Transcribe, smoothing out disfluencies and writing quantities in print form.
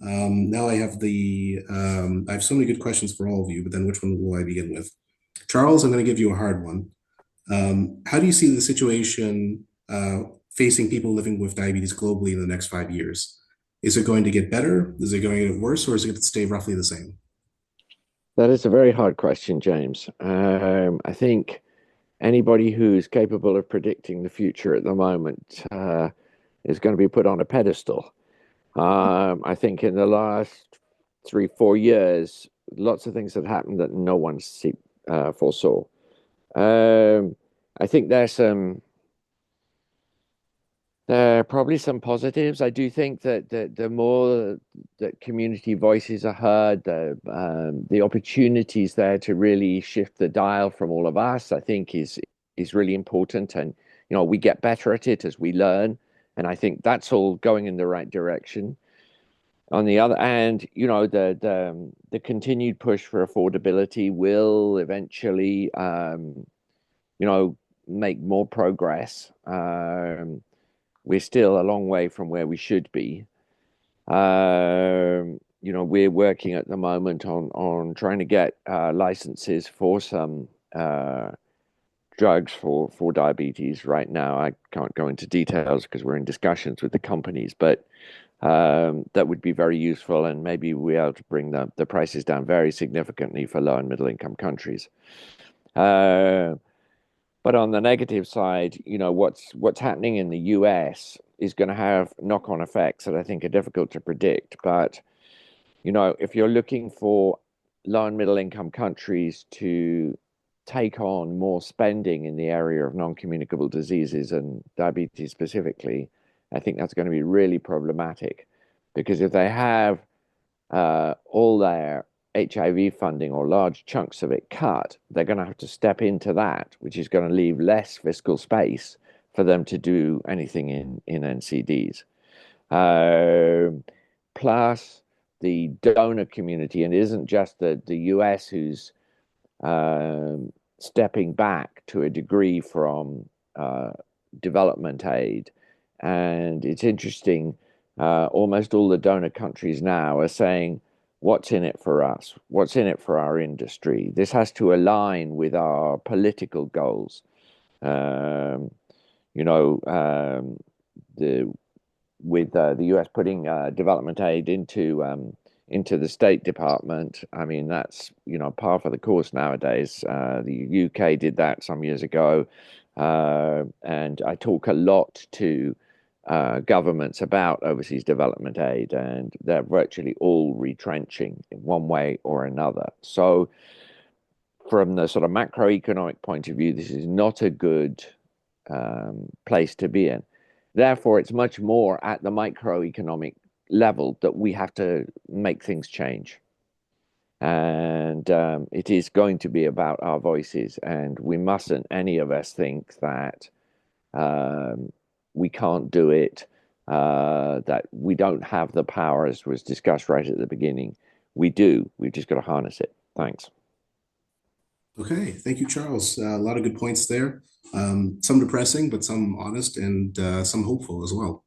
Now I have so many good questions for all of you, but then which one will I begin with? Charles, I'm going to give you a hard one. How do you see the situation facing people living with diabetes globally in the next 5 years? Is it going to get better? Is it going to get worse, or is it going to stay roughly the same? That is a very hard question, James. I think anybody who's capable of predicting the future at the moment is going to be put on a pedestal. I think in the last 3, 4 years, lots of things have happened that no one foresaw. Um, I think there are probably some positives. I do think that the more that community voices are heard, the opportunities there to really shift the dial from all of us, I think is really important. And we get better at it as we learn, and I think that's all going in the right direction. On the other hand, the continued push for affordability will eventually, you know, make more progress. We're still a long way from where we should be. We're working at the moment on trying to get licenses for some drugs for diabetes right now. I can't go into details because we're in discussions with the companies, but that would be very useful, and maybe we're able to bring the prices down very significantly for low and middle income countries. Uh, but on the negative side, what's happening in the US is going to have knock-on effects that I think are difficult to predict. But if you're looking for low and middle income countries to take on more spending in the area of non-communicable diseases and diabetes specifically, I think that's going to be really problematic because if they have all their HIV funding or large chunks of it cut, they're going to have to step into that, which is going to leave less fiscal space for them to do anything in NCDs. Plus, the donor community, and it isn't just the US who's stepping back to a degree from development aid. And it's interesting, almost all the donor countries now are saying, what's in it for us? What's in it for our industry? This has to align with our political goals. Um, you know, the with the US putting development aid into the State Department. I mean, that's par for the course nowadays. The UK did that some years ago, and I talk a lot to governments about overseas development aid, and they're virtually all retrenching in one way or another. So, from the sort of macroeconomic point of view, this is not a good place to be in. Therefore, it's much more at the microeconomic level that we have to make things change. And it is going to be about our voices. And we mustn't, any of us, think that we can't do it, that we don't have the power, as was discussed right at the beginning. We do. We've just got to harness it. Thanks. Okay, thank you, Charles. A lot of good points there. Some depressing, but some honest and some hopeful as well.